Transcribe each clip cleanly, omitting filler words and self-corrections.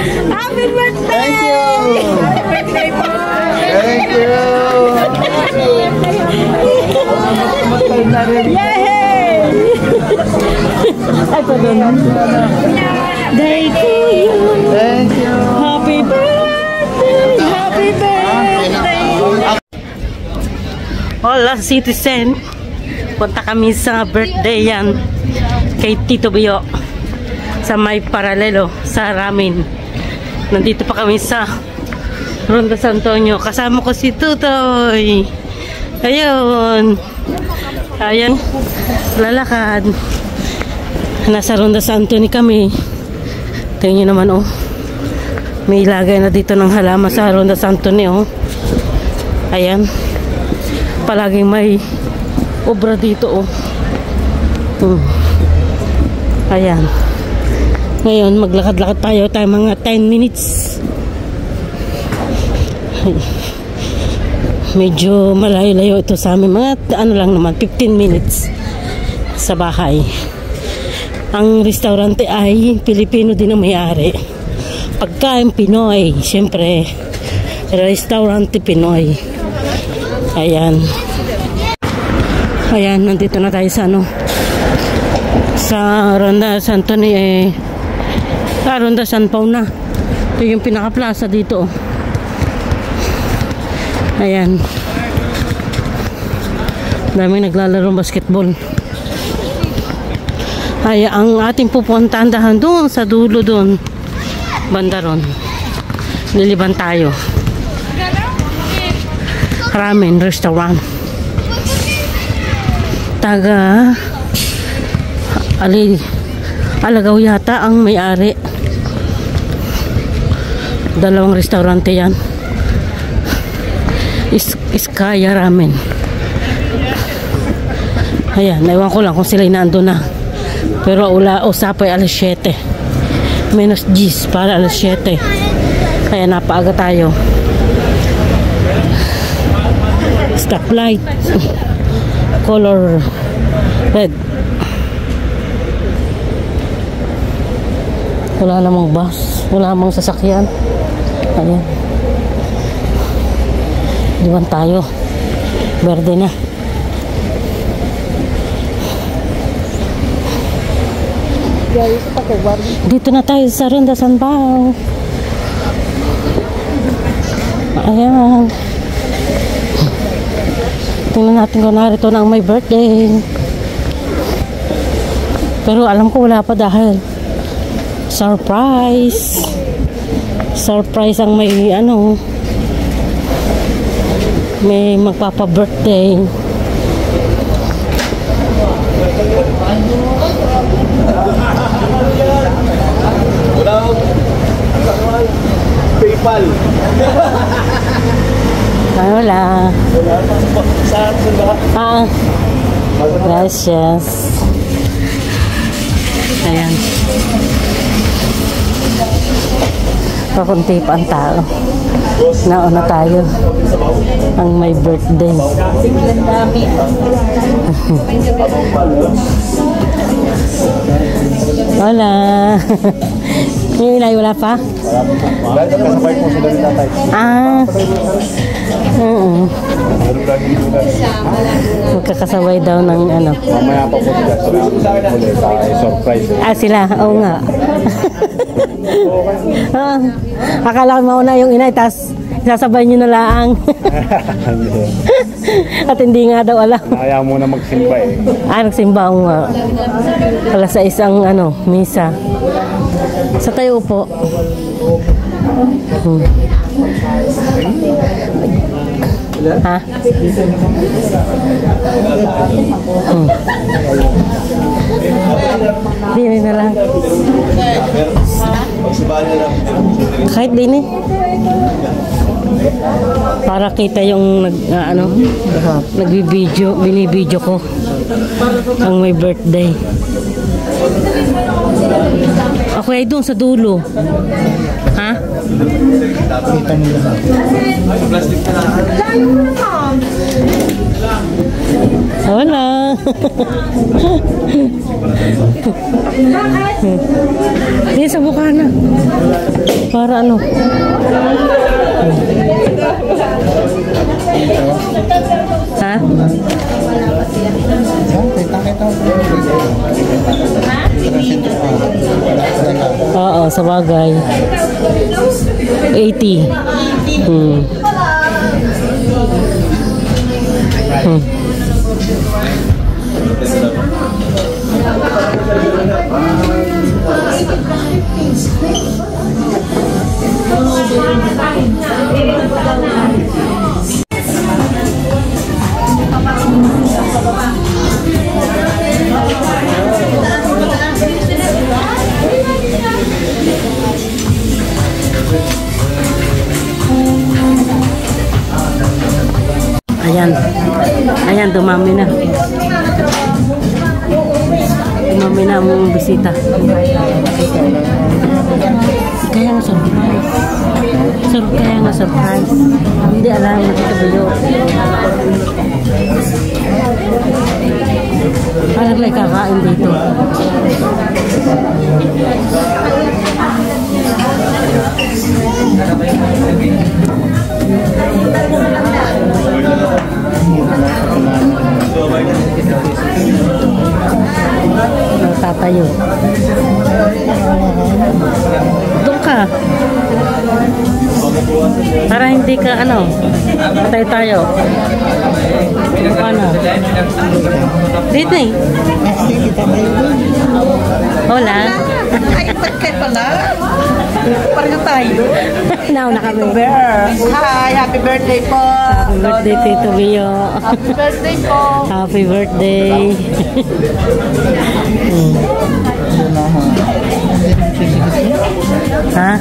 Happy birthday! Thank you! Happy birthday po! Thank you! Yay! Ay, pardon. Day to you! Thank you! Happy birthday! Happy birthday! Hola, citizen! Punta kami sa birthday yan kay Tito Bio sa may paralelo sa Ramin. Nandito pa kami sa Ronda San Antonio. Kasama ko si Tutoy. Ayun. Ayan. Lalakad. Nasa Ronda San Antonio kami. Tingnan nyo naman oh. May ilagay na dito ng halaman sa Ronda San Antonio oh. Ayan. Palaging may obra dito oh. Ayan. Ngayon maglakad-lakad tayo mga 10 minutes. Medyo malayo-layo ito sa amin. Mga ano lang naman 15 minutes sa bahay. Ang restaurante ay Pilipino din ang may-ari. Pagkain Pinoy, siyempre restaurante Pinoy. Ayan. Ayan, nandito na tayo sa ano, sa Ronda San Antonio Ronda San Pau na. Ito yung pinaka-plaza dito. Ayan. Daming naglalaro basketball. Ay, ang ating pupuntahan doon sa dulo doon. Banda ron. Liliban tayo. Ramen restaurant. Taga Alagaw yata ang may-ari. Dalawang restaurante yan. Iskaya Ramen. Ayan, naiwan ko lang kung sila'y naandun na. Pero usapay alas 7. Menos 10 para alas 7. Kaya napaaga tayo. Stoplight. Color red. Wala namang bus. Wala namang sasakyan. Ayan. Diwan tayo. Berde na. Dito na tayo sa Ronda San Pau. Ayan. Tingnan natin kung narito na ang may birthday. Pero alam ko wala pa dahil surprise. Surprise ang may ano, may magpapa-birthday. PayPal. Wala. Gracias. Ayan. Kakunti pa ang tao. Nauna tayo. Ang may birthday. Wala. Yung inay wala pa? Kasabay po sila ni tatay. Magkakasabay daw ng ano. Mamaya pa po sila. Surprise. Sila. Oo nga. Akala ko mauna yung inay, tas sasabay nyo na lang. At hindi nga daw alam. Ayaw mo na magsimba eh. Nagsimba ako nga. Wala sa isang ano, misa. Sa tayo po. Ha? Dini na lang. Kahit din eh. Para kita yung nagbibideo, binibideo ko ang may birthday. Ako ay doon sa dulo. Ha? Kita mo lahat. Wala. Hindi sa mukha na. Para ano? Ha? Oo, sa bagay. 80. Ayan. Ayan, dumami na. Dumami na ang bisita. Kaya nga surprise. Kaya nga surprise. Hindi alam na Tito Buyo. Parang may kakain dito. Tatayo. Doon ka. Para hindi ka ano, patay tayo. Ano? Dito eh. Hola. Ay, bakit pala? Pareho tayo. Nauna kami. Hi, happy birthday po. Happy birthday, Tito Buyo. Happy birthday po. Happy birthday. Ha?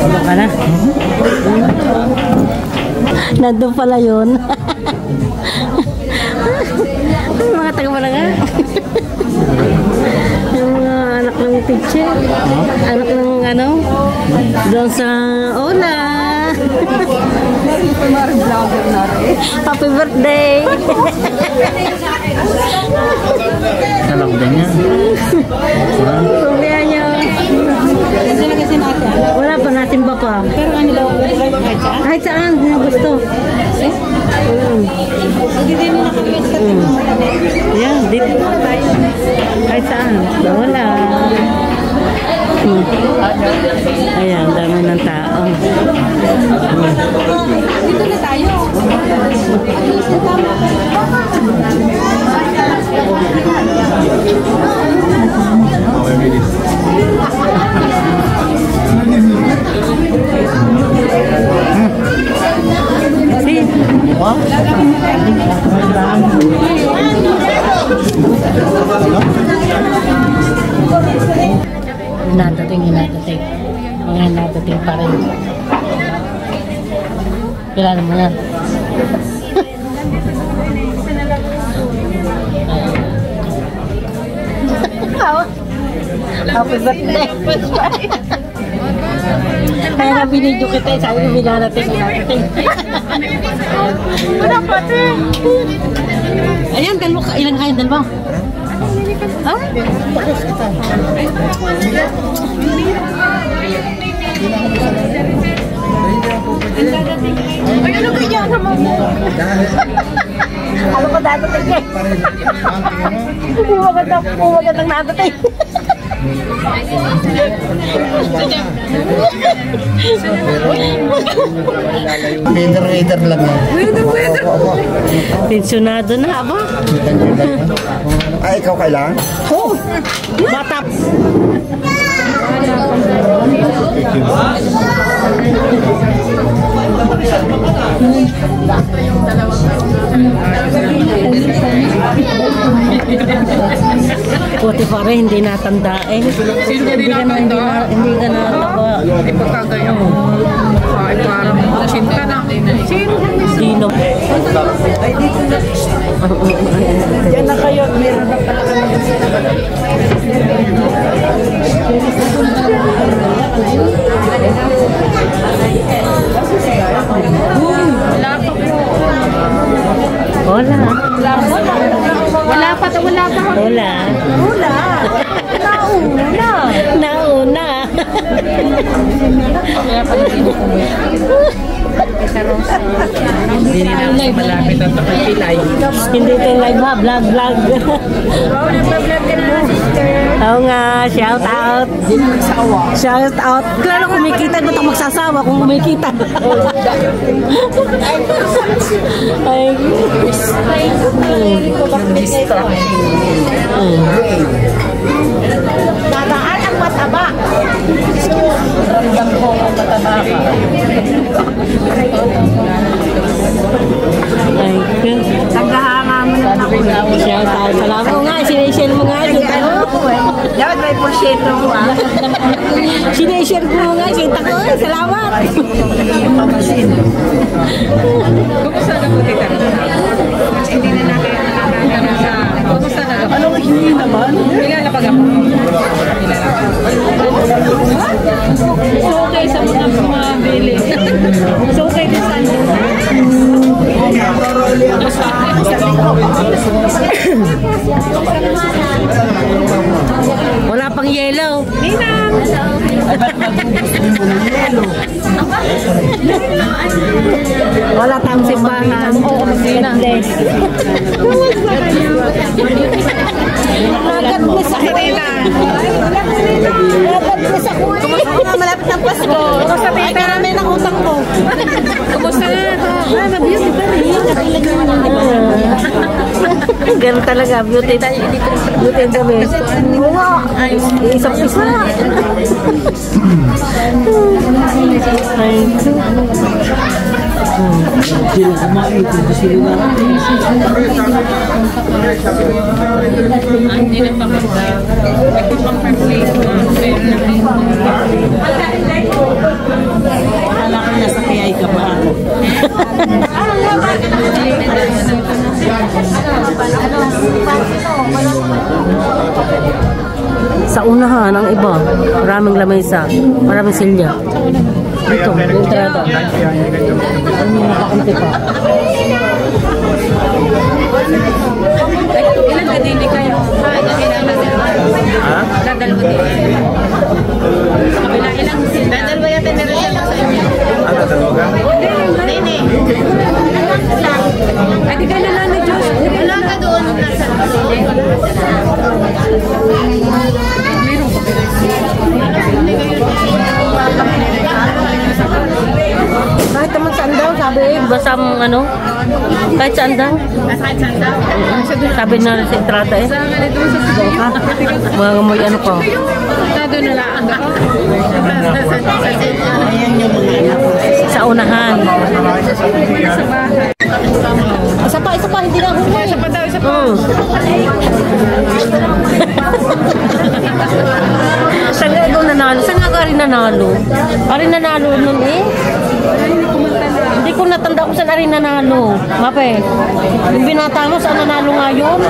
Ano ka na? Nandun pala yun. Mga taga-Malaga. Yung mga anak ng teacher. Anak ng ano? Doon sa Ola. Happy birthday. Salak din yan. Pumaya niyo. Wala pa natin ba pa? Pero ano daw, Kahit saan, kung gusto. hindi din mo nakakit sa Yan, dito. Kahit saan. Wala. Ayan, dami ng tao. dito na tayo. Hinadating pa rin. Kilala mo yan. Happy birthday. Kaya nga binidyo kita, sabi ko binarating. Wala pati. Ayan, dalawa ka. Ilan kayo? Dalawa? Ha? Ay, ano kaya naman mo? Ano ko dadating eh? Pumagat ang nadating. Hater lang yan. Pensionado na ba? Ay, ikaw kailangan? Oh! Batap! Puti pa rin, hindi natanda eh. Hindi ka nataba. Hindi pagkagayon mo. Ay, parang chinta na. Sino? Sino? Ay, dito na. Yan na kayo. Meron na pala kami. Wala. Wala pa. Wala. Nauna. Nauna. Hindi na ako malapit at nakikilay. Hindi ito live ha, vlog. Oo nga, shout out. Shout out. Klaro kumikita, ba't ako magsasawa kung kumikita? Ay. Dadaan ang mataba. Ramdam ko ang mataba ka. Ay. Naghahanga mo na ako. Shout out. Salamat mo nga, sinishare mo nga. Dapat may porsyento mo Sinishare mo nga, kita ko. Salamat. Kumusta na po kita? Hindi na natin nakakagana sa... Kumusta na? Anong hindi naman? Kilala pag ako. So okay sa mga bili. So okay din sa ano. Wala pang yellow. Ninang! Wala tayong simbahan. Oo, Ninang. Lagat mo sa Tita. Lagat mo sa kuwi. Malapit ng Pasko. Kumusta, Tita? Ay, karami ng utang ko. Kumusta na? Beauty pa rin. Ganun talaga, beauty. Beauty the best. Oo nga. Isang isa. Ay, Sila kumain, hindi sila na. Hindi na pamanda. Ito pang per-plate. Akala ko nasa kayay ka pa ako. sa unahan ang iba, maraming lamesa, maraming silya. Dito, yung entrada. Ang nakakunti pa. Ilan na din kayo? Dadalwa din. Dadalwa yata meron siya sa inyo. Hindi. Ay, di ka na lang na Diyos. Wala ka doon. Nasa Kahit naman saan daw, sabi basta ano, kahit saan daw. Sabi na sa entrada eh. Mga may ano pa. doon na lang ako. Ayan yung mga anak ko. Sa unahan. Sa bahay. Isa pa, hindi na humay. Isa pa daw, isa pa. Saan nga ikaw nanalo? Saan nga ka rin nanalo? Rin nanalo nun eh. Hindi ko natanda kung saan rin nanalo. Mape, yung binata mo, saan nanalo nga yun?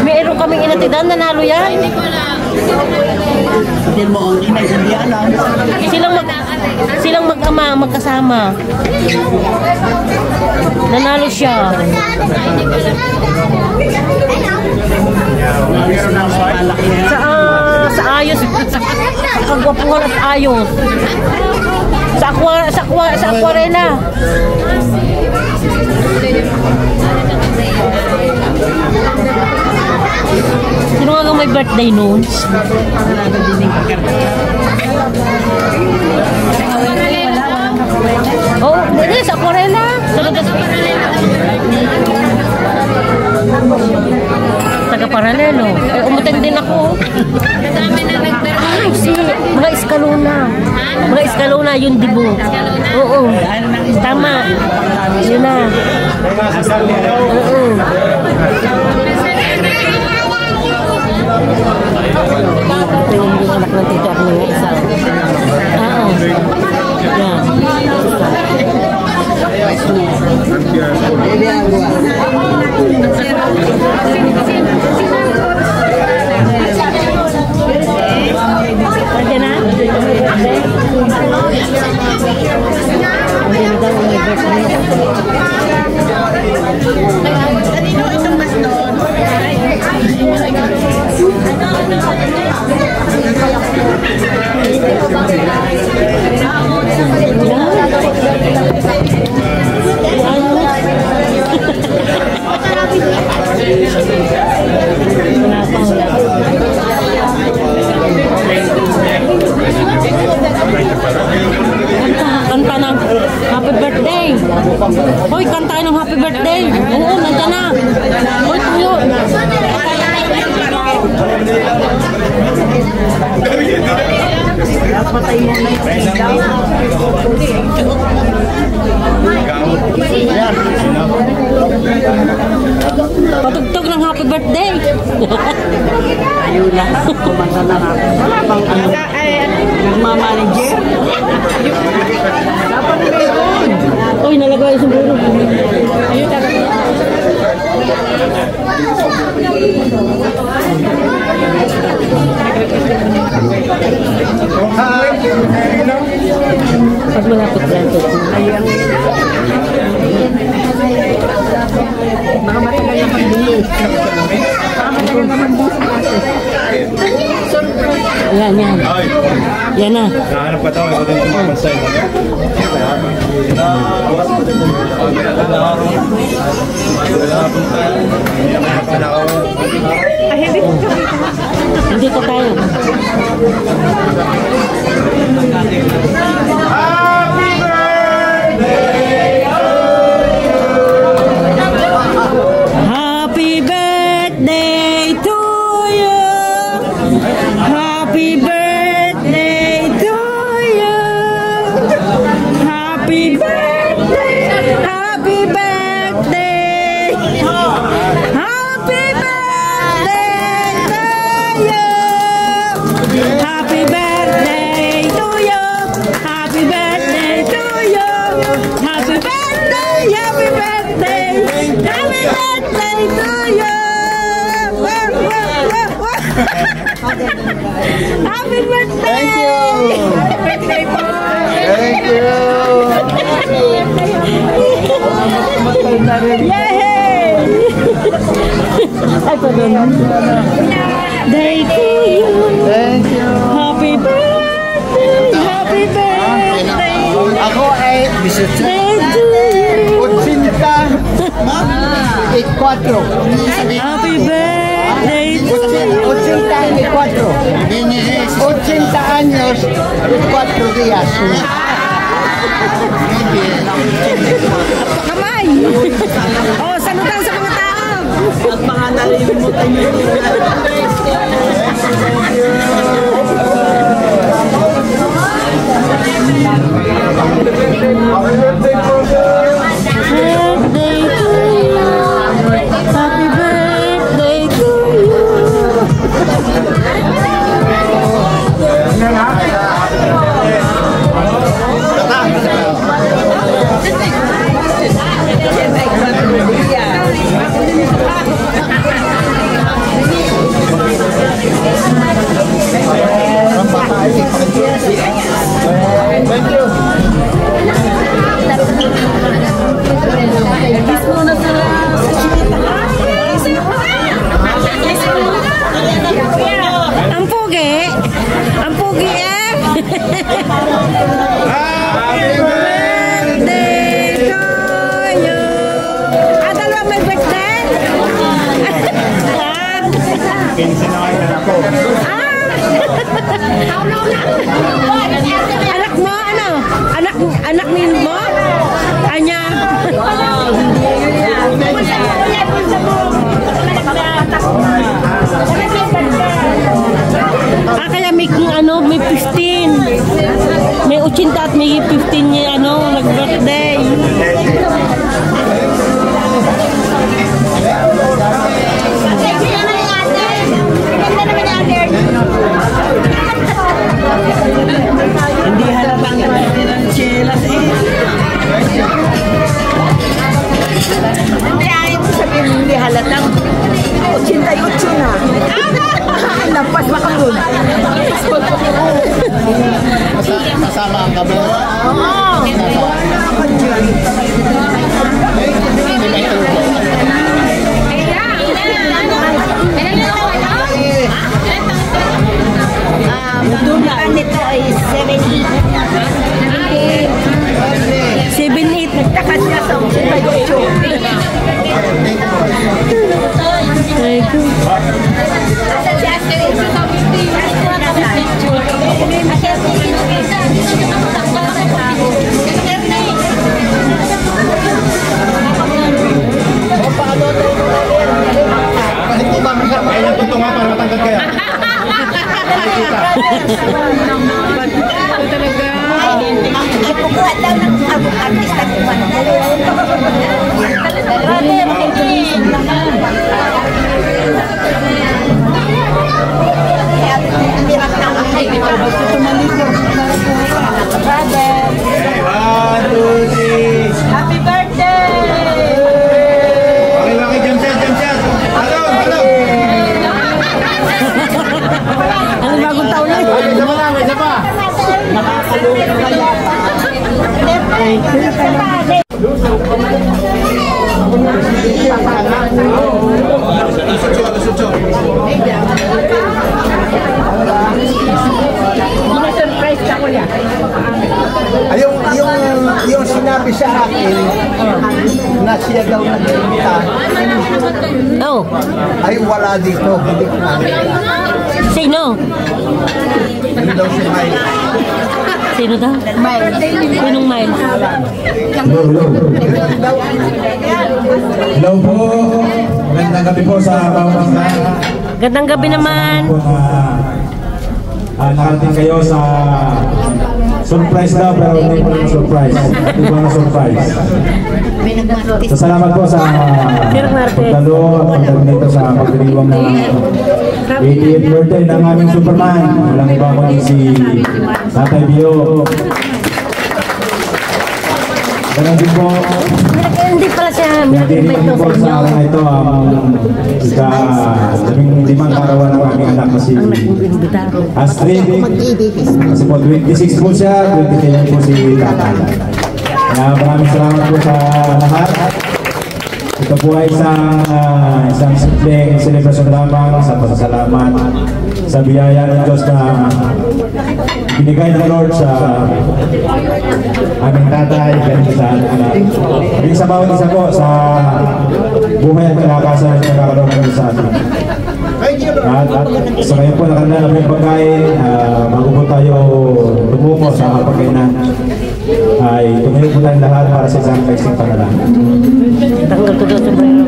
Mayroon kaming inatidan, nanalo yan. Hindi mo ang ina, hindi alam. Silang mag-ama, magkasama. Nanalo siya. Sa ayos, sa kagwapuhan at ayos. Sa aquarela. Sino nga may birthday noon? Oh, hindi, sa aquarela. Taga-paralelo. Eh, umutin din ako. Ay, mga eskalona. Mga eskalona, yun dibo. Oo. Tama. Yun na. Oo. Ito yung anak ng tito ako ng isa. Oo. Yan. Hindi agua. Pwede na? Pwede na daw may birthday. Kanino itong baston? Ilang Hoy, kantahin ng happy birthday. Oo, nandiyan na. Hoy, tuyo. Patay mo na yung ilaw. Patugtog ng happy birthday. Ayun lang. Kumanta na natin. Wala bang ano? Nagmamanager? Dapat meron. Uy, nalagay sa bulo. Ayun talaga. Pag malapit yan. Baka matagal na magbili. Baka matagal na magbili. Yan, yan. Yan na. Nahanap pa tayo. Ito din tumapansay. Ay, hindi ko Hindi ko tayo. Happy birthday to you. Happy birthday to you. Happy birthday. Happy birthday. Happy birthday to you. Happy birthday to you. Happy birthday to you. Happy birthday. Happy birthday. Happy birthday to you. Wah, wah, wah, wah. Happy birthday. Thank you. Happy birthday po. Thank you. Yay! Ay, pardon. Day to you. Thank you. Happy birthday. Happy birthday. Ako ay bisita. Day to you. Otsinta. Ikatro. Happy birthday to you. Otsinta ikatro. 80 años y 4 días. Kamay! Oh, saludan sa mga tao! At mga nalilimutan nyo. Birthday to you! Happy birthday to you! Ang pugi! Ang pugi eh! Happy birthday to you! Dalawa may birthday? Pinsin na kayo na po. Anak mo, ano? Anak mo? Anya? Kaya may ano, may 15. May 80 at may 15 niya ano, nag-birthday. Hindi halatang ng chilas eh. Hindi, ayaw mo sabihin hindi halatang 88 na. Lampas baka doon. Kasama ang gabi. Dumaan nito ay 78. 7-8. Nagtakas niya sa 88. Ay, ko. Asan si Ashley? Nakakaloka ka yata. Ay, yung sinabi sa akin na siya daw nagpunta Oh, ay wala dito, hindi ko nakita. sino? Hindi daw si Mike. Sino daw? Miles. Sinong Miles? Hello po. Magandang gabi po sa bawat isa. Gandang gabi naman. Nakating kayo sa surprise daw, pero hindi po na surprise. Hindi po na surprise. So, salamat po sa pagdalo at pagdalo sa pagdiriwang ng 88th birthday ng aming Superman. Walang iba kundi si Tatay Bio. Ganun din po. Hindi pala siya Hindi minag-invite po sa sa inyo. araw na ito ika-15 karawan ng aming anak na si Ang nag-imbita. Astrid. Kasi po 26 po siya, 23 po si Tatay. Kaya maraming salamat po sa lahat. Ito po ay isang simpleng celebration lamang sa pasasalamat sa biyaya ng Diyos na binigay ng Lord sa aming tatay, ganun sa anak. Hindi sa bawat isa po sa buhay at kalakasan na nakakaloon kami sa atin. At sa ngayon po nakanda na po yung pagkain, bago po tayo tumungo sa pagkainan, ay tumingin po tayong lahat para sa isang kaising panalangin. Tanggal to daw sa brayo.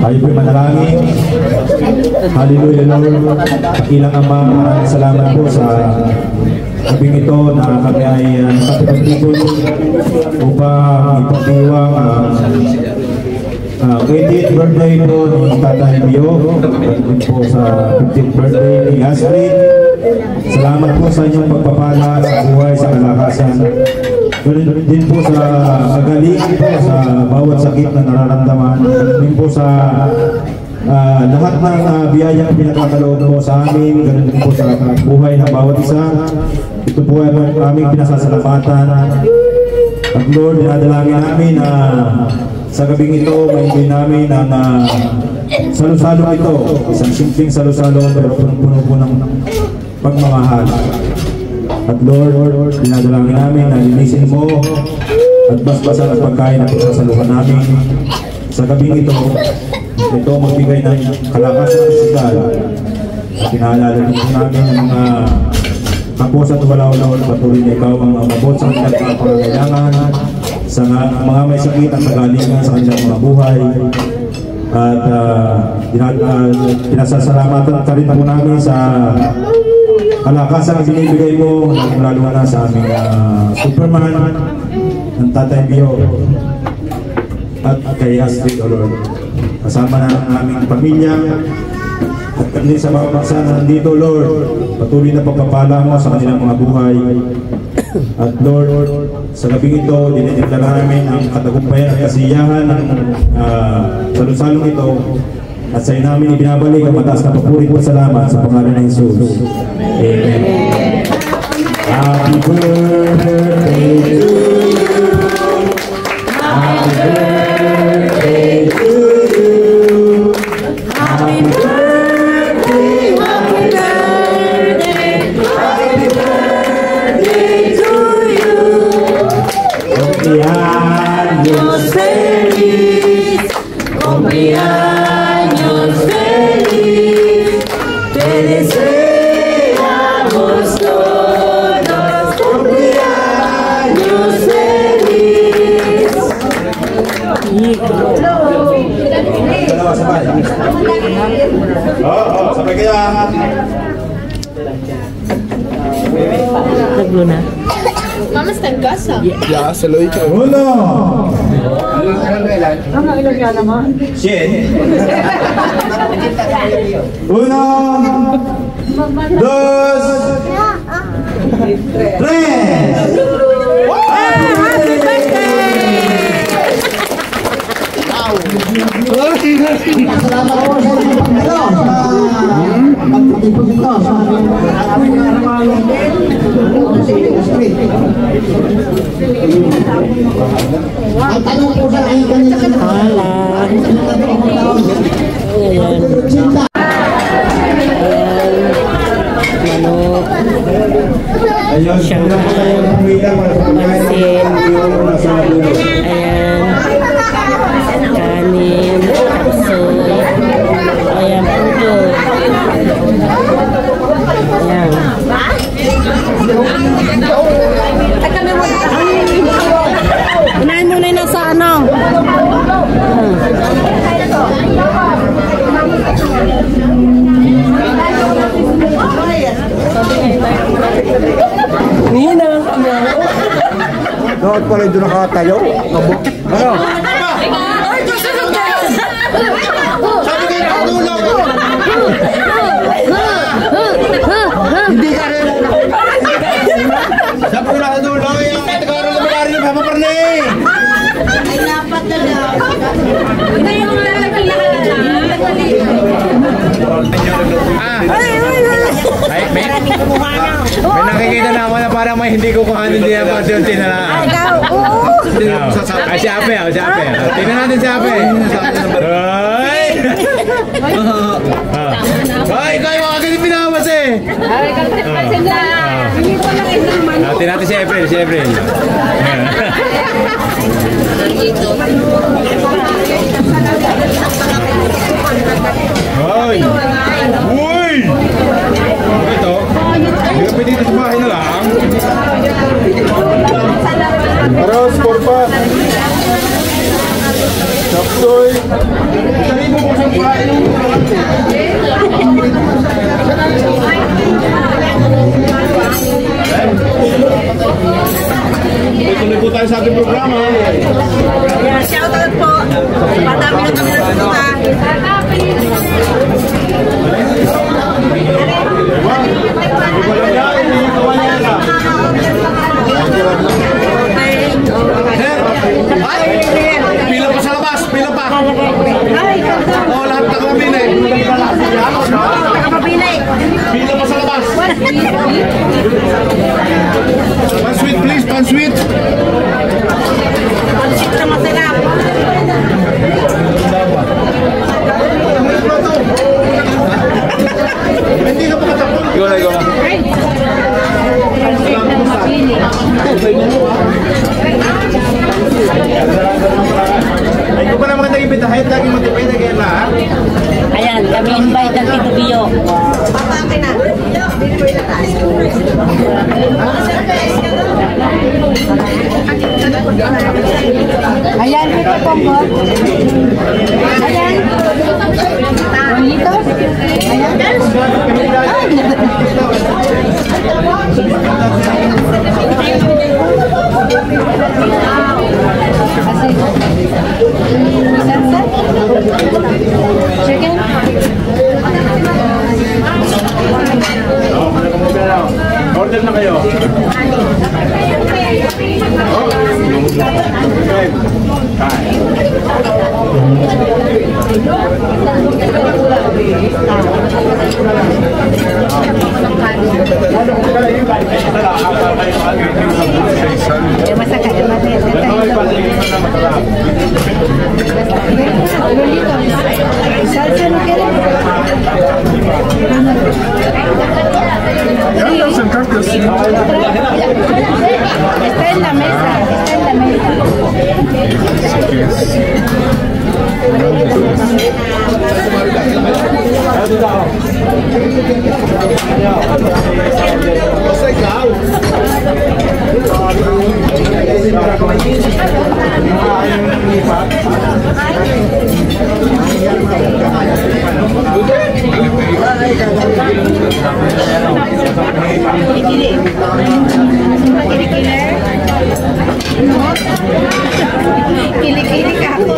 Tayo po'y manalangin. Hallelujah Lord. Pakilang Ama, maraming salamat po sa gabing ito na kami ay nakatipag-tibod upang ipagdiwang 80th birthday po ni Tatay Bio at din po sa 15th birthday ni Astrid. Salamat po sa inyong pagpapala sa buhay, sa kalakasan. Ganun din po sa kagalingan po sa bawat sakit na nararamdaman. Ganun din po sa lahat ng biyayang pinagkakaloob po sa amin. Ganun din po sa buhay ng bawat isa. Ito po ay aming pinasasalamatan. At Lord, dinadalangin namin na sa gabing ito, maintin namin ang salo-salo ito. Isang simpleng salo-salo pero punong-puno po ng pagmamahal. At Lord, dinadalangin namin na linisin mo at basbasan at pagkain na pinasaluhan namin sa gabing ito. Ito magbigay ng kalakasan at sigal. At pinaalala din po namin ang mga kapos at walaw-law na patuloy na ikaw ang umabot sa kanilang mga pangangailangan, sa mga may sakit at kagalingan sa kanilang mga buhay. At pinasasalamatan ka rin po namin sa kalakasan na binibigay mo, lalo na sa aming Superman ng Tatay Bio at kay Astrid, O Lord. Kasama na ang aming pamilya at kami sa mga bansa na nandito, Lord. Patuloy na pagpapala mo sa kanilang mga buhay. At Lord, sa gabing ito, dinideklara namin ang katagumpayan at kasiyahan ng salong-salong ito. At sa namin ibinabalik ang mataas na papuri po salamat sa pangalan ng Jesus. Amen. Happy birthday to you. Happy birthday to you. Happy birthday, happy birthday, happy birthday to you. Cumpleaños feliz, cumpleaños feliz, te deseamos todos cumpleaños feliz. Dalawa sabay. Oo, sabay kaya. Naglo na. Mama está en casa. Ya, se lo he dicho. Uno. Ano ilan ka naman? Shit. Uno. Dos. Tres. Happy birthday! Salamat po sa inyo pagtitipon nito sa ang tanong po sa aking kanina Ayun, Siyangkay, pansin, ayan, kanin, kapsoy, ayan, puto, ayan. Unahin muna yung nasa ano. Hindi na lang kami. Doon pala yung doon nakatayo. Ano? Sabi kayo nakatulog. Hindi ka rin. Sabi ko nakatulog. Yung katagaran na magari ng papaparni. Ay, dapat na lang. Ito yung lalaki na May nakikita na ako na parang may hindi ko kuhanin din ang pati-unti na lang. Ay, si Ape. Tingnan natin si Ape. Ay! Ay, kayo agad yung pinawas eh. Ay, kasi na. Hindi ko lang inaman. Tingnan natin si April. Hoy! Uy! Ito? Hindi ka pwede dito sa bahay na lang. Aros, porpa. Sapsoy. Sabi mo kung saan bahay nung tuloy po tayo sa ating programa. Shoutout po. Madami na kami natutunan. Pila pa sa labas, pila pa. Oo, lahat nakapabili. Pila pa sa labas. Pan-sweet please, pan-sweet. Pansit na masarap. Hindi ka pa katapon. Ikaw na. Pansit na mapili. Ay, kung pa naman naging pitahit, lagi matipid na kaya lahat. Ayan, kami invite ng Tito Bio. Ayan, ito po mo. Ayan. Bonito. Ayan. Chicken. Order na kayo. Salsa no quiere. Está en la mesa, Kili-kili ka ako.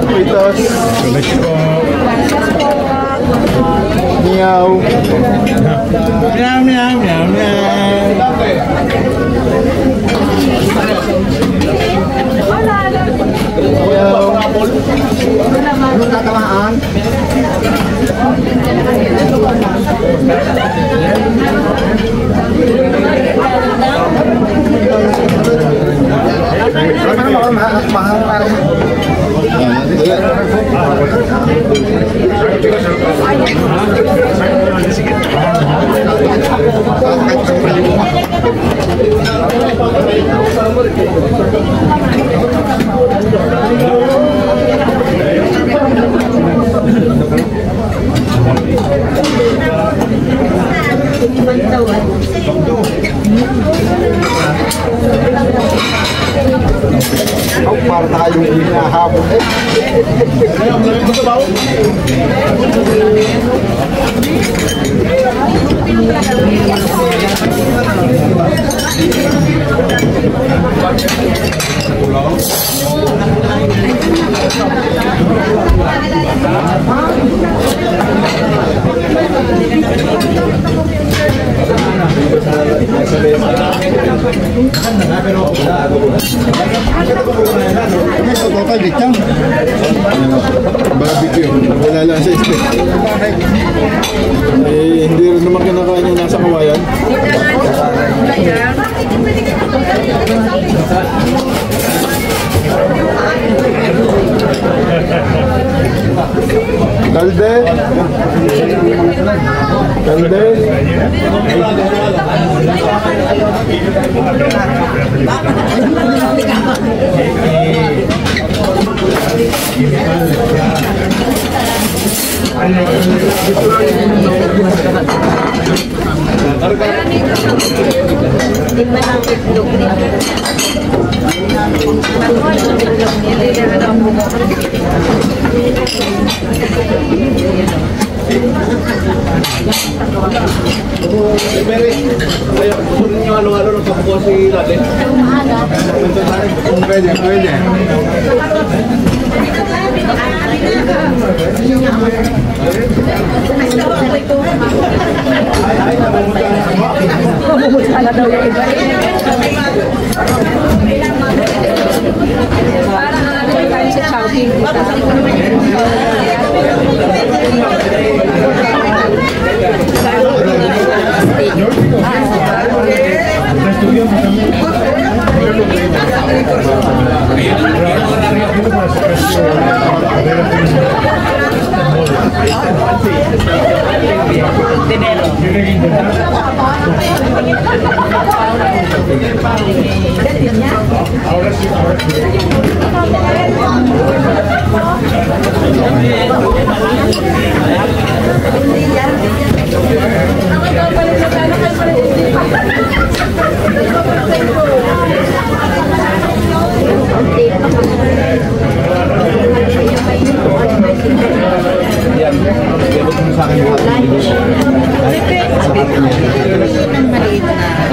Pitos. Meow. Meow, meow, meow, meow. Oh, para tayong hinahabol eh. Barbecue. Wala lang sa steak. Eh, hindi rin naman kinakain yung nasa kawayan. Kalde. Kalde. Pwede, pwede. Mamumutala daw yung iba. Parang natin tayo sa Chowking.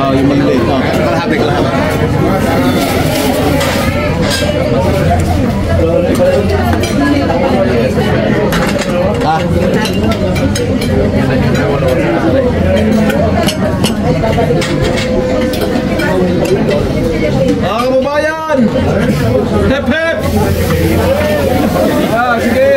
Oh, yung maliit. Kalahati, kalahati. Ah. Mga kababayan! Hep hep! Ah, sige!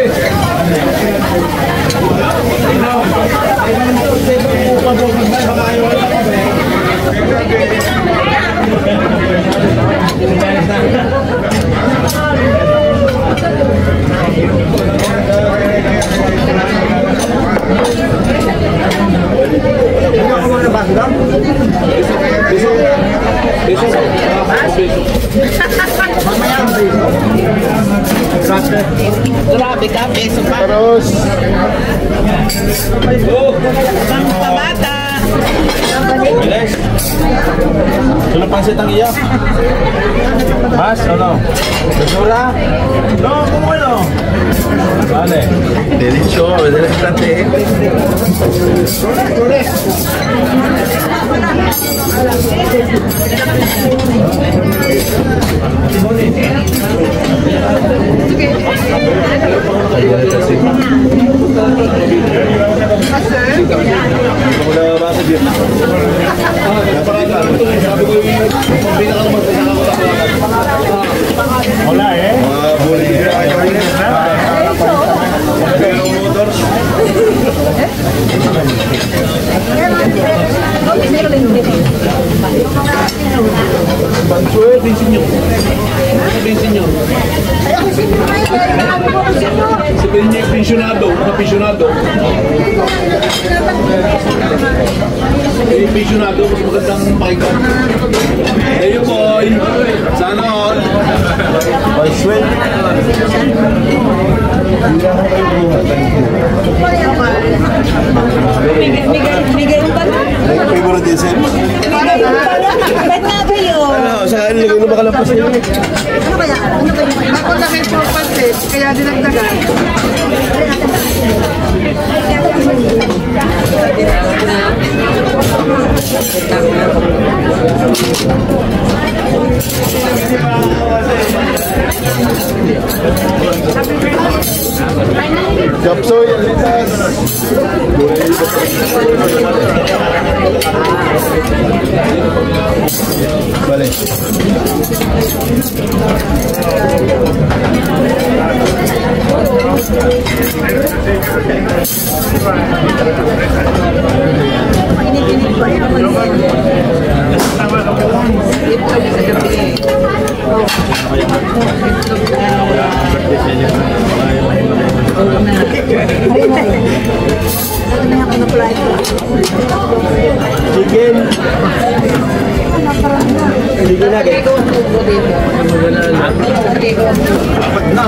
Grabe ka, peso pa. Terus. Pamata. Bilis. Sulo pansit ang iya. Mas, ano? Besura? No, ¿cómo no? Vale. Delicioso, delante. Hola, eh. Bansuet, bensin nyo. Bensin nyo. Sabihin niya yung pensionado, mga pensionado. Visionado, mas magandang pakinggan. Hey, boy! Sana all! Boy, sweet. Bigay mo ba na? Favorite din, sir? Bigay mo ba na? Ba't nga kayo? Ano, sa akin, lagay mo ba kalampas niyo? Ano kaya? Ako na may purpose kaya dinagdagan. Japsoy, alitas. Balik. Chicken. Chicken lagi. Apat na.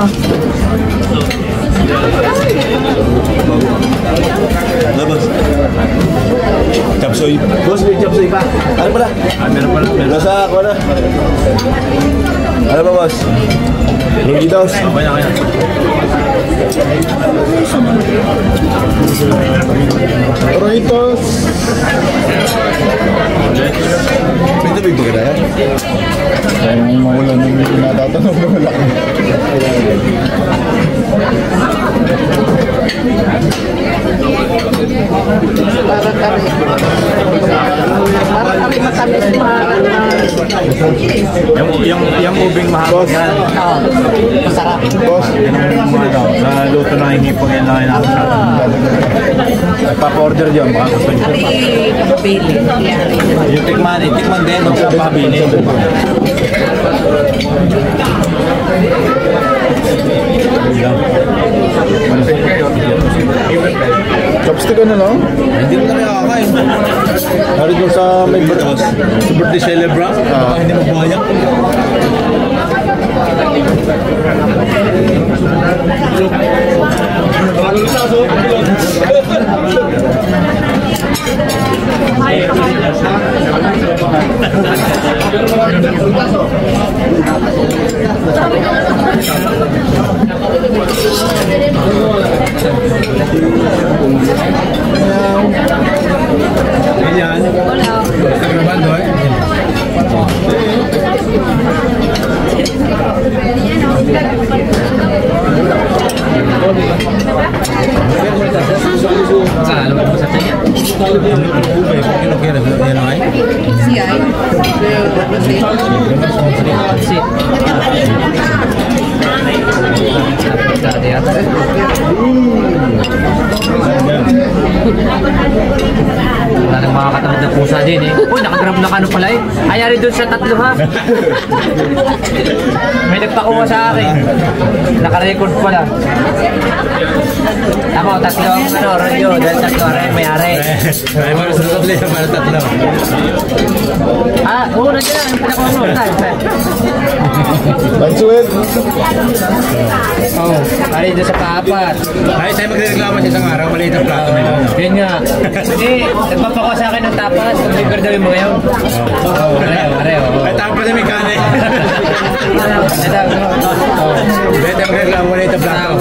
Labas. Chapsoy. Boss, may chapsoy pa. Ano pala? Meron pala. Nasa ako na. Ano ba, boss? Lungidos. Kaya. Roritos. Pwede ba yung bagay yan? Kaya nang mawalan ng hindi natatanong na wala. Yung ubing mahapon yan. Masarap. Boss, sa luto na hihipong yan lang natin sa papa-order yun, baka gusto nyo. Yung tikman din, huwag sa pabili. Chopstick ano no? Hindi mo na nakakain. Narid mo sa may birthday. Sa birthday celebrant, hindi mo buhayak. Ganyan. Basta naman doon. Wala nang makakatamad na pusa din eh. Uy, nakagrab na kano pala eh. Ayari dun sa tatlo ha. May nagpakuha sa akin. Nakarecord pala. Tama, tatlo ang ano, radio. Dahil tatlo rin, may-ari. Ay, para sa tatlo yan, para tatlo. Ah, oo, nandiyan na. Yung pinakuha mo. Bansuit. Oo, ay doon sa paapat. Ay, tayo magreklamo sa isang araw, maliit ang plato nila. Yun nga. Hindi, nagpapakuha sa akin ng tapas. Liver daw yung mga yun. Oo, pareho. Ay, tapos na may kanin. Ito, Tayo magreklamo, maliit ang plato.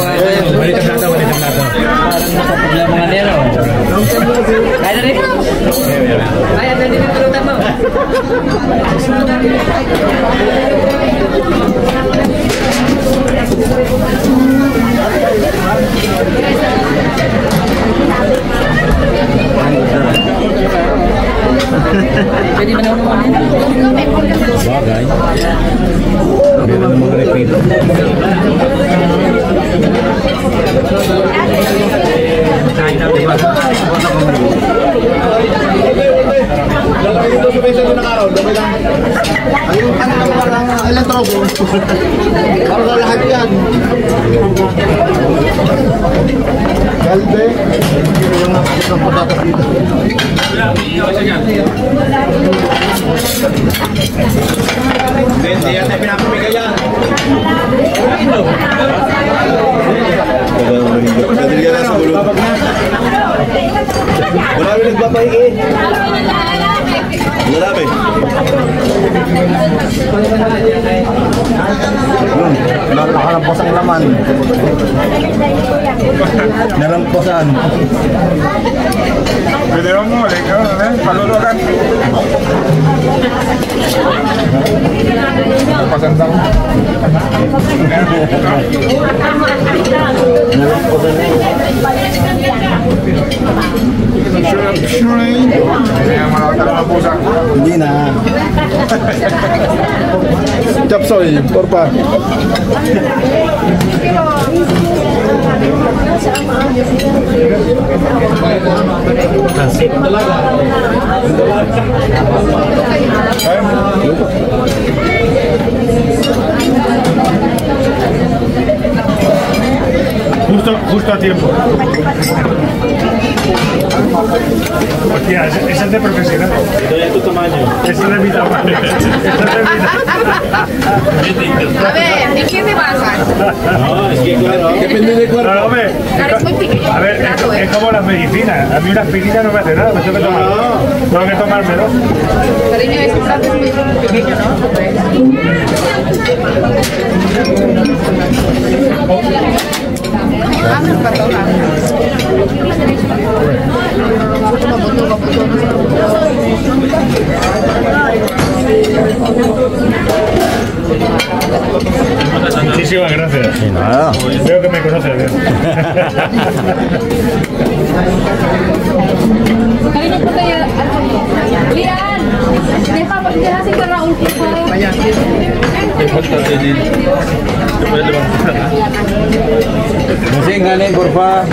Maliit ang plato, maliit ang plato. parang nakapagla mga nero. Kaya na rin. Kaya na rin yung tulutan mo. Pwede ba naman Bagay. Hindi na mag-repeat. kain na rin. Lalaki dito sa pesa ng araw, dami lang. Ayun, ano lang parang elektrobo. Parang lahat yan. Galde. Yung mga patatas dito. Hindi yata pinapamigay yan. Kadali yan sa gulo. Marami nagpapahingi. Marami. Nakalampos ang laman. Nalamposan. Pwede mo, paluto kan. Pasantang. Hindi na. Chapsoy, porpa. Justo a tiempo. Hostia, esa es de profesional. De tu tamaño. Esa es de mi tamaño. A ver, ¿en qué te basas? No, es que claro, depende del cuerpo. No, hombre, Claro, es muy pequeño. a ver, es como las medicinas. A mí una aspirina no me hace nada, me tengo que tomar. Tengo que tomármelo. Cariño, ese plato es muy pequeño, Vamos para tomar. Muchísimas gracias. Sí, nada. Veo que me conoces bien. Cariño, ponte ahí al fondo. Lian, deja así con Raúl, por favor. Masing galing, porfa.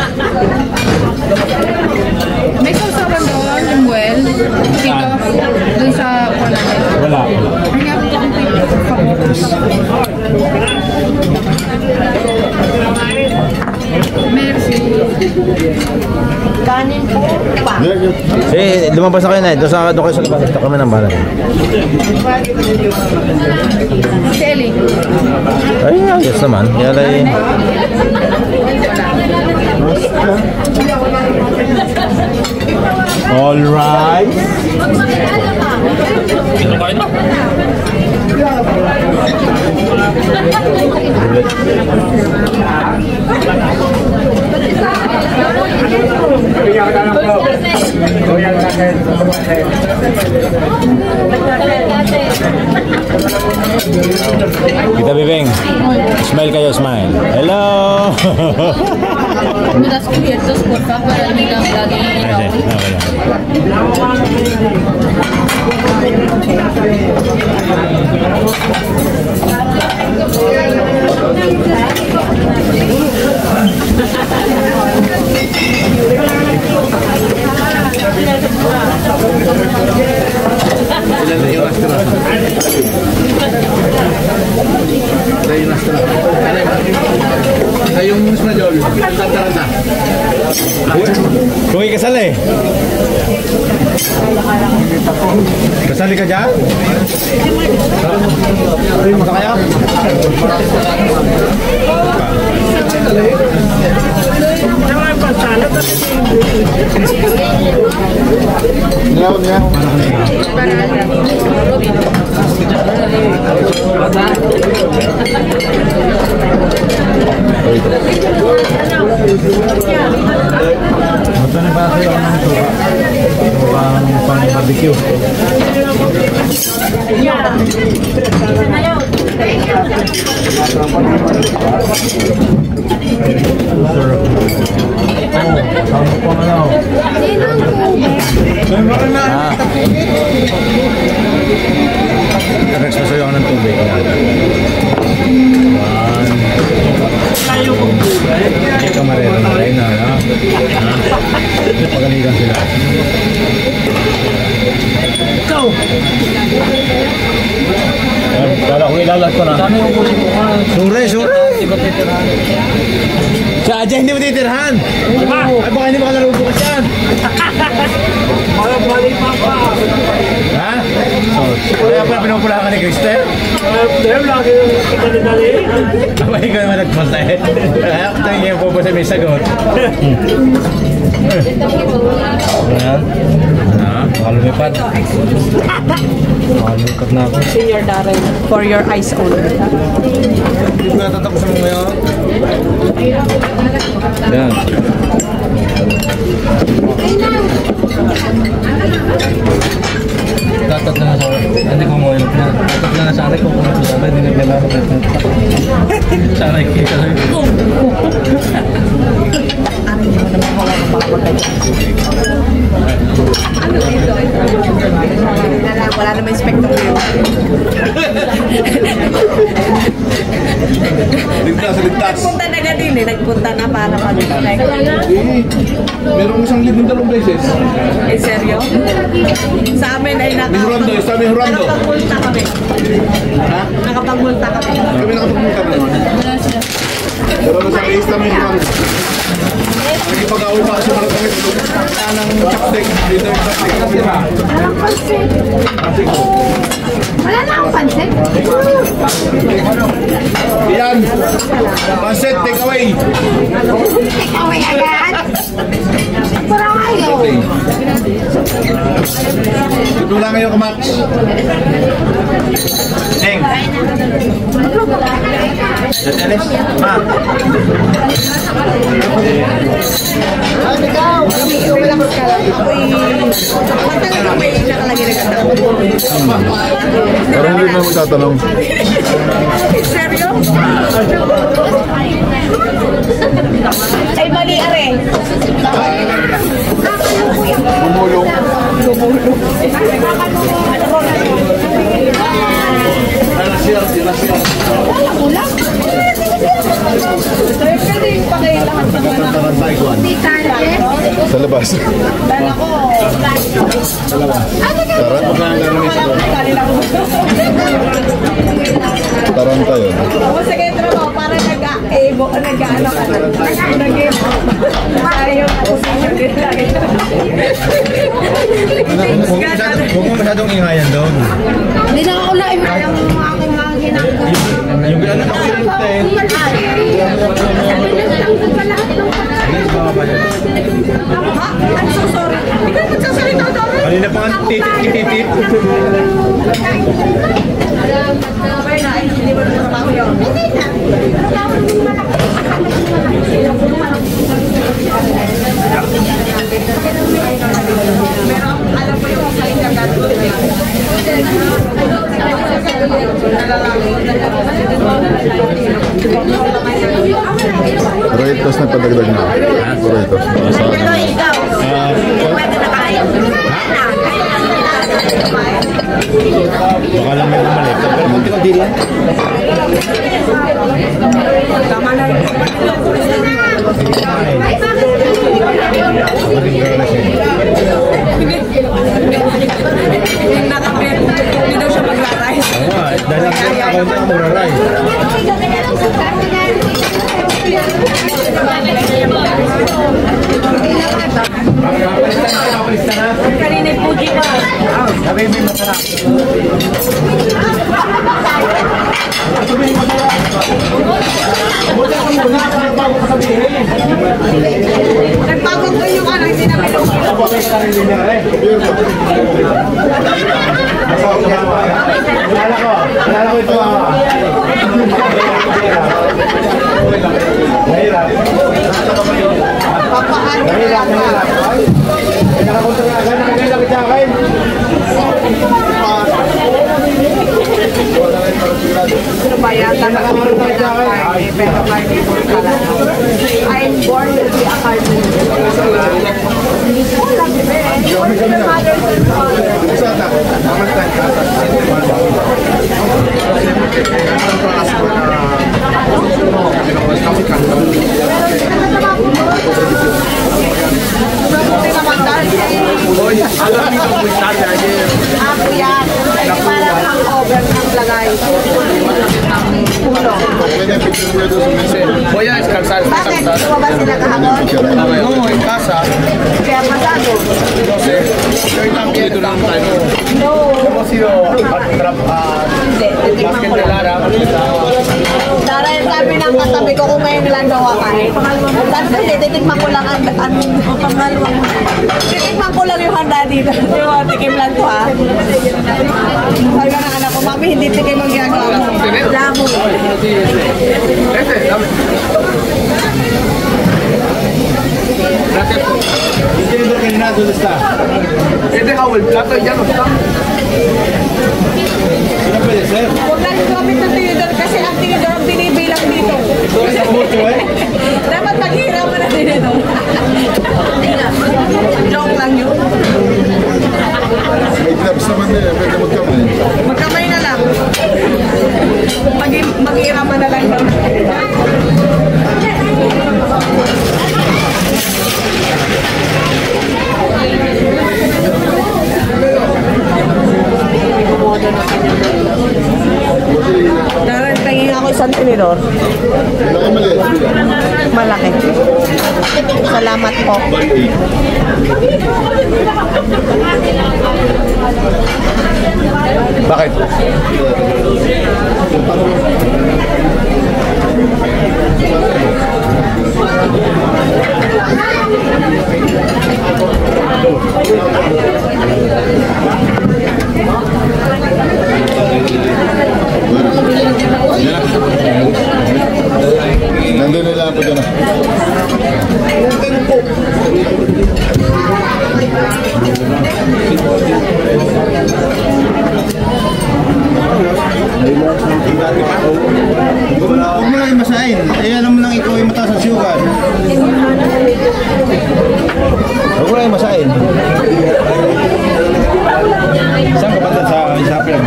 May sausawan doon, yung well. Dito, dun sa wala. Wala. Kaya Merci. Kanin po pa. Lumabas na kayo na. Doon kayo sa labas. Ito kami ng balat. Shelly. Ay, ayos naman. Kaya lang all right. Kita Bibing. Smile kayo, smile. Hello. Las cubiertos, por favor, para el Milan Yung Espanyol, Taranta. Kung ikasali. Kasali ka dyan? Makakaya? Nilawon niya? Magkano ba sa'yo ang tuwa? Tuwang pang-barbecue. Sama po na lang. Nag-rex pa sa'yo ako ng tubig. Hindi kamarero na rin na. Pagalitan sila. Ikaw! Kala ko ilalag ko na. Sure, sure! Sa Adya, hindi mo titirhan. Ay, baka hindi makalaro bukas yan. Ha? Kaya pala pinupulakan ni Kristen? Abay ka naman nagpasta eh. Kaya ako tingin po ba sa may sagot? Ayan. Makalumipat. Makalumipat na ako. Senior Darren, for your eyes only. Hindi ko natatapusan mo ngayon. Ayan. Tatat na sa hindi ko mo yun. Tatat na sa akin kung kung ito sabi. Hindi na ako natin. Sana ikita lang. Wala naman spectrum yun. Ligtas, ligtas. Nagpunta na nga din eh. Nagpunta na para mag-connect. Merong isang libre dalawang beses. Eh, seryo? Sa amin ay Mihurando, sa Mihurando. nakapagmulta kami. Ha? Nakapagmulta kami. Kami nakapagpunta na naman. Pero sa isla Mihurando. Nagipag-away pa kasi marapangit. Tanang chopstick. Dito yung chopstick. Wala na akong pansit. Yan. Pansit, take away. Take away agad. Parang ayaw. Ito lang ngayon ka-Max. Neng. Alis. Ma. Parang hindi mo magtatanong. Seryo? Ay, mali are. Gumulong. Sa labas. Taranta yun. Ako sa kayo trabaho, parang nag-a-ebo, nag-ano ka na. Nag-ebo. Ayaw na po sa Huwag mo masyadong ingayan doon. Hindi na ako na-im. Alam mo mga akong mga ginagawa. Yung gano'n ako yung tent. I'm so sorry. Hindi ka nagsasalita daw. Kanina pa nga titit. Sabay na, hindi mo nagsasabaho yun. Hindi na. Pero alam mo yung kain ka gano'n. Ritos na padagdag na. Ritos. Pero ikaw, pwede na kain. Baka lang may mali. Pero konti-konti lang. Tama na rin. Hindi daw siya maglaray. Dahil lang siya ako na muraray. Kanina yung puji ka. Sabi may masarap. Nagpagod ko yung ano, hindi namin Kilala ko ito. Mahirap. Mahirap. Nakakunta nga agad. Nakagay sa akin. Ano ba yan? Nakakunta na party, pero party po pala. I'm born to be a cartoon. Ako yan. Parang ang over ng lagay. Pulo. kuya doon sa mesa. Voy a descansar. Bakit? Lumabas sila kahapon? No, en casa. Kaya pasado. No sé. Hoy también estamos. Hemos ido a Basket de Lara. Lara, yung sabi ng katabi ko kung ngayon lang daw kakain. Sabi kasi, titikman ko lang ang pangalawang. Titikman ko lang yung handa dito. Yung tikim lang to ha. Sabi ka ng anak ko, mami, hindi tikim ang ginagawa mo. Lamo. Este, dame. Gracias. Entiendo que nada, ¿dónde está? He dejado el plato y ya no está. No puede ser. Huwag lang gumamit ng tinidor kasi ang tinidor ang binibilang dito. Es mucho, ¿eh? Dapat maghihirapan na tinidor. Joke lang yun. May gloves naman din, pwede magkamay. Magkamay na lang. Maghihirapan na lang yun. Daran, tingin ako isang tinidor. Malaki. Salamat po. Bakit? Nandun nila po dyan. Huwag mo lang masahin. Eh, alam mo lang ikaw ay mataas ang sugar. Huwag mo lang masahin. Saan ka ba sa Isapel?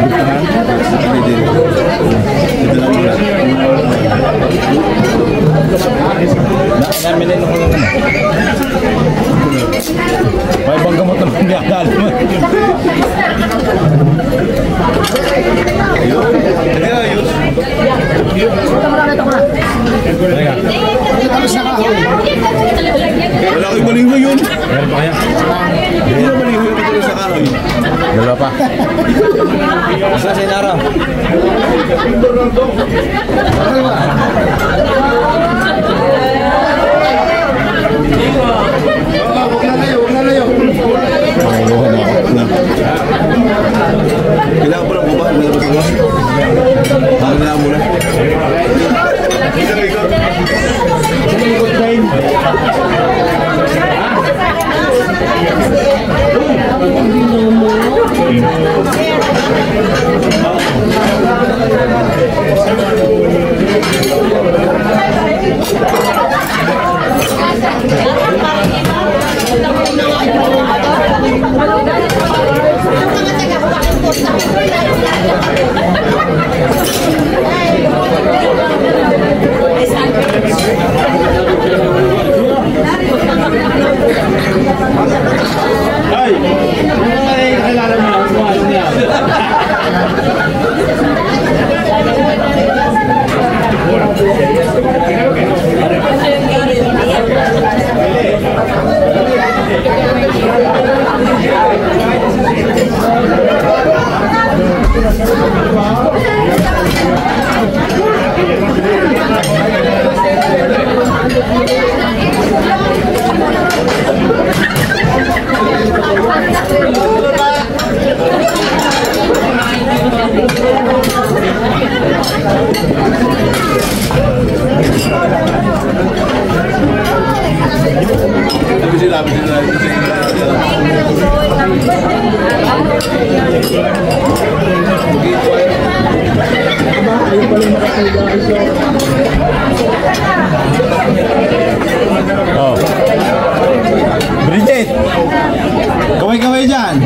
Dito lang muna. Naminin ako lang naman. May bang gamot naman hindi akala mo. Ayos. Wala kayo balinghoy yun. Meron pa kaya? Hindi na balinghoy yung patuloy sa kahoy. Wala pa. Isa sa inara. Kailangan pa lang bubahan na ito. Parang na muna. Oh. Bridget! Kaway-kaway dyan!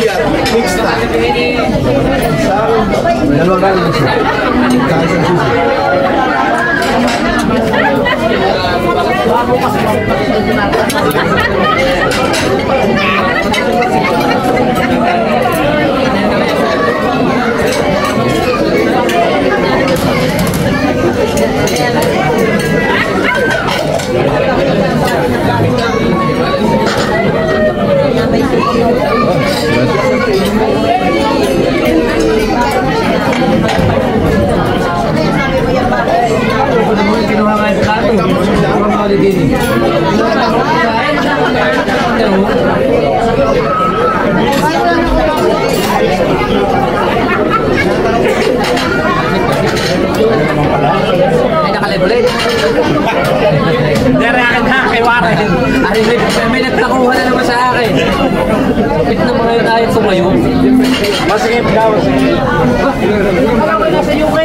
at mixed na. Dalawang galing siya. Kahit sa susi. May nagtakuha na naman sa akin. Kapit na mga yun ayaw tumayo. Masakit daw. Wala sa UK.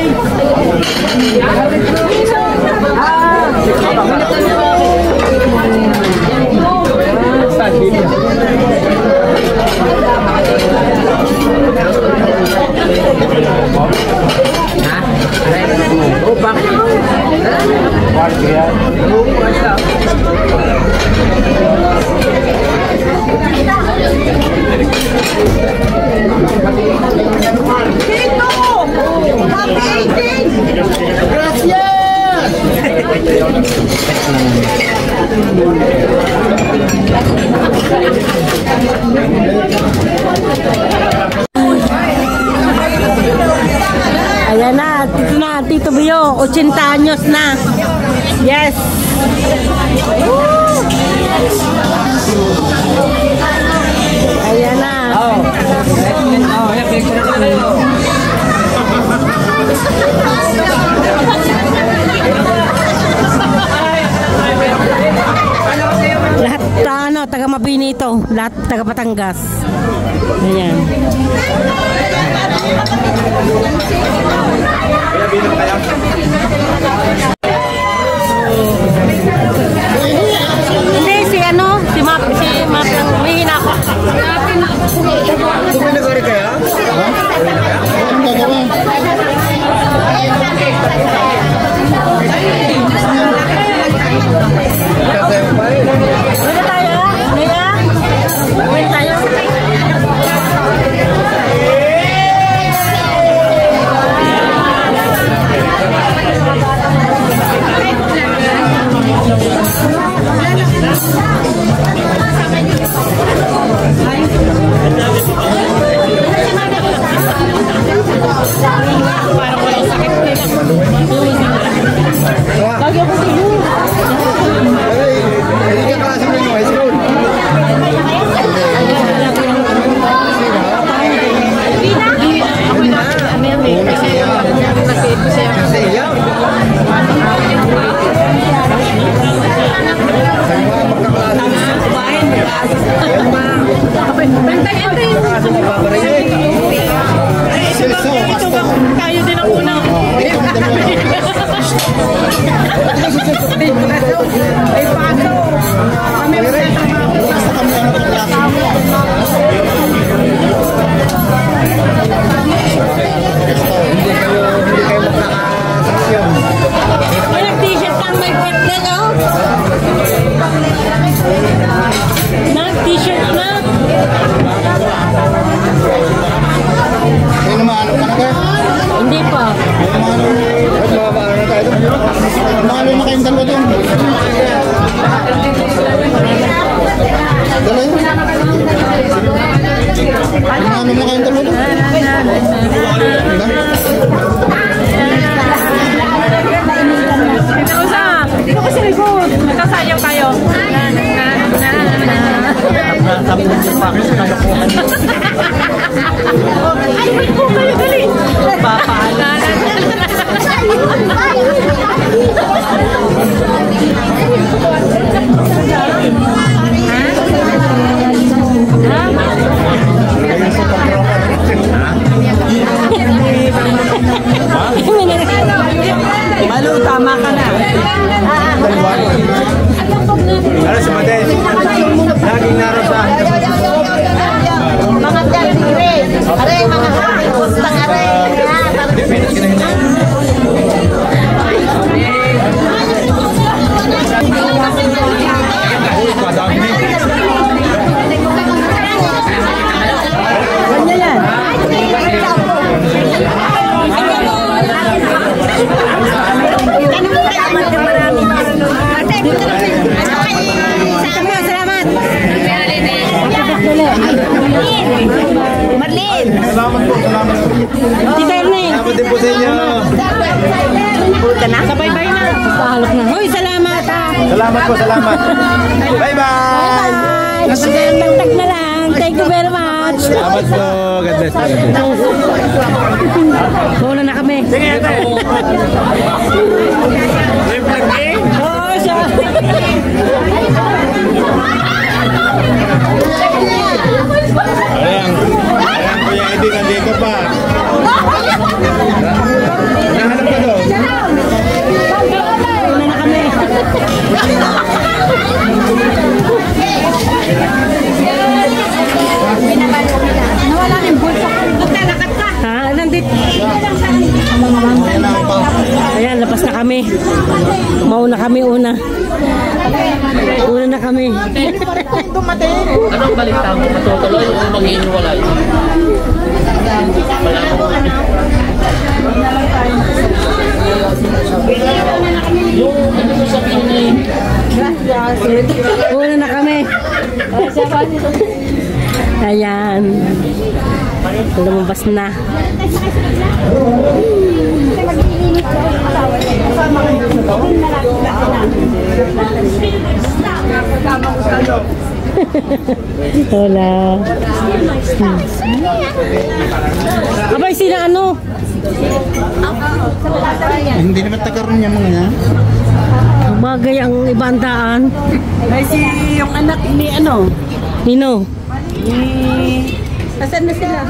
Ayan na, Tito Bio, 80 anyos na. Yes. Ayan na. Lahat taga Mabini ito, lahat taga Batangas. Ayan. Hindi, si Map ang humihina ako. Kuminagari kaya? Ang gagawin. Ano tayo? Naya? Uwi tayo? Tayo din ang unang. Ay, paano? Kami may nag-t-shirt lang may birthday, no? Nag-t-shirt na. May namano ka na kaya? Hindi pa. Namano na kayong dalawa doon. Dalawa yun? Namano na kayong dalawa doon. Dito ko sa likod. Nagkasayaw kayo. Ay, wait po kayo, dali. Papaalan. Malu, tama ka na. Ano si Madel? Laging narasahan. Salamat po, salamat po. Tita Erneng. Salamat din po sa inyo. Sabay-bay na. Pahalok na. Hoy, salamat ha. Salamat po, salamat. Bye-bye. Tag na lang. Thank you very much. Salamat po. God bless. Wala na kami. Sige, ate. Oo, siya. Ayan, Kuya Eddie, nandito pa. Nahanap ka doon. Wala na kami. Nawala ng bulsa ko. Ha? Nandito. Ayan, labas na kami. Mauna kami, una. Una na kami. Anong balita mo? Matutuloy o mag-iiwalay? Yung ano mo sabihin na yun? Una na kami. Ayan. Lumabas na. Wala. Abay, sila ano? Hindi naman tagaroon yung mga yan. Umagay ang ibang daan. May si yung anak ni ano? Nino? Asan na sila?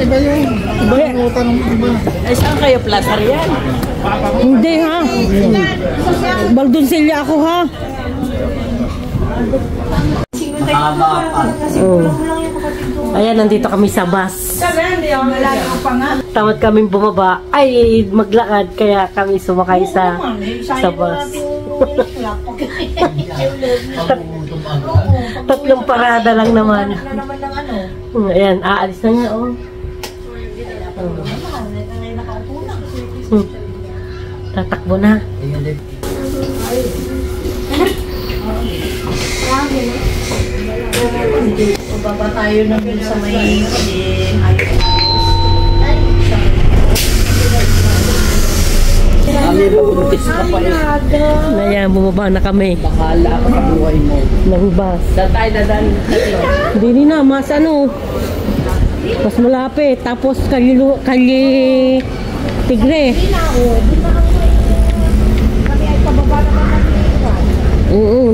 Iba yung utang ng iba. Ay, saan kayo? Plaza Rian? Hindi ha. Baldoncillo ako ha. Oh. Ayan, nandito kami sa bus. Tamad kaming bumaba. Ay, maglakad. Kaya kami sumakay sa bus. Tatlong parada lang naman. Ayan, aalis na niya, oh. Tatakbo na. Baba tayo na sa may Ayan, bumaba na kami. bahala ka sa buhay mo. Ng bus. Datay dadan. Hindi na, mas ano. Mas malapit. Tapos Kalye Tigre.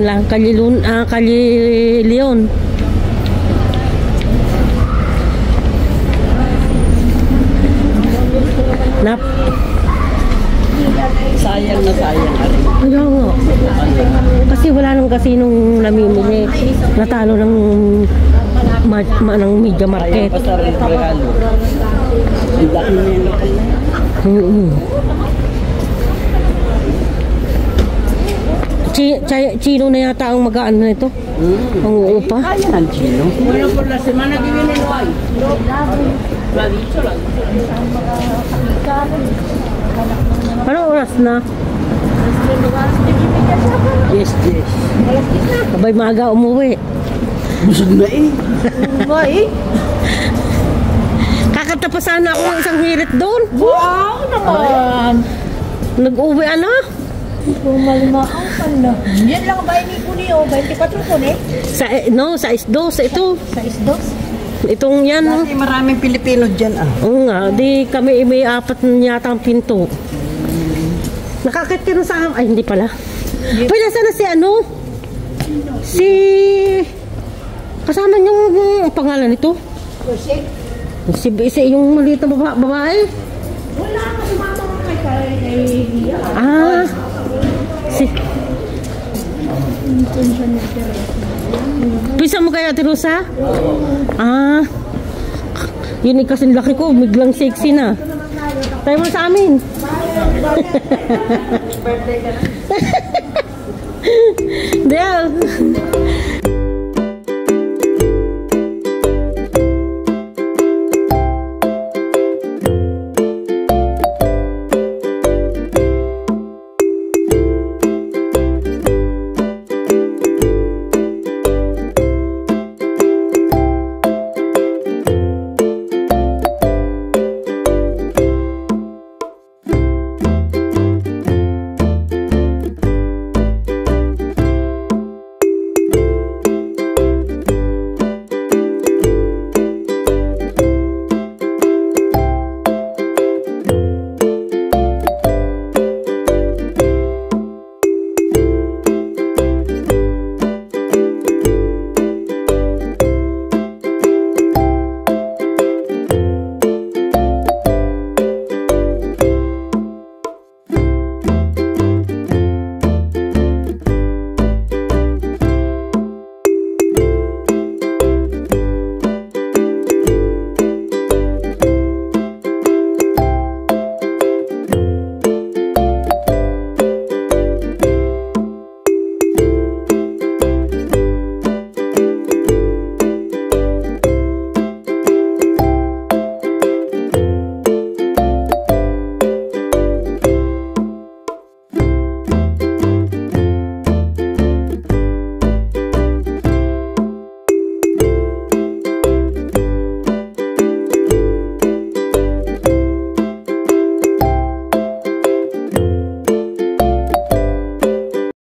Lang Kalye Leon. Nap. Sayang na sayang ka rin. Kaya nga. Kasi wala nang kasinong namimili. Natalo ng media market. Basta rin regalo. Ang laki na yung lokal na yan. Chino na yata ang mag-ano nito. Ang uupa. Kaya ng chino. Bueno, por la semana que viene no hay. Lo ha dicho, lo ha dicho. Anong oras na? Yes, yes. Sabay maaga umuwi. Busog na eh. Kakatapasan ako ng isang hirit doon. Wow naman. Nag-uwi ano? Malimaang pala. Yan lang ba ini ko niyo? 24 ko ni? Sa isdos ito. Sa isdos? Itong yan. Kasi maraming Pilipino dyan ah. Oo nga, di kami may apat na yata ang pinto. Nakakit ka na sa ay hindi pala. Pwede sana si ano? Si kasama niyong pangalan nito? Si yung maliit na babae? Wala ka sumama ko kay Ah. Si Pisa mo kaya, Ate Rosa? Ah. Yun kasing laki ko, biglang sexy na. Tayo mo sa amin. Del.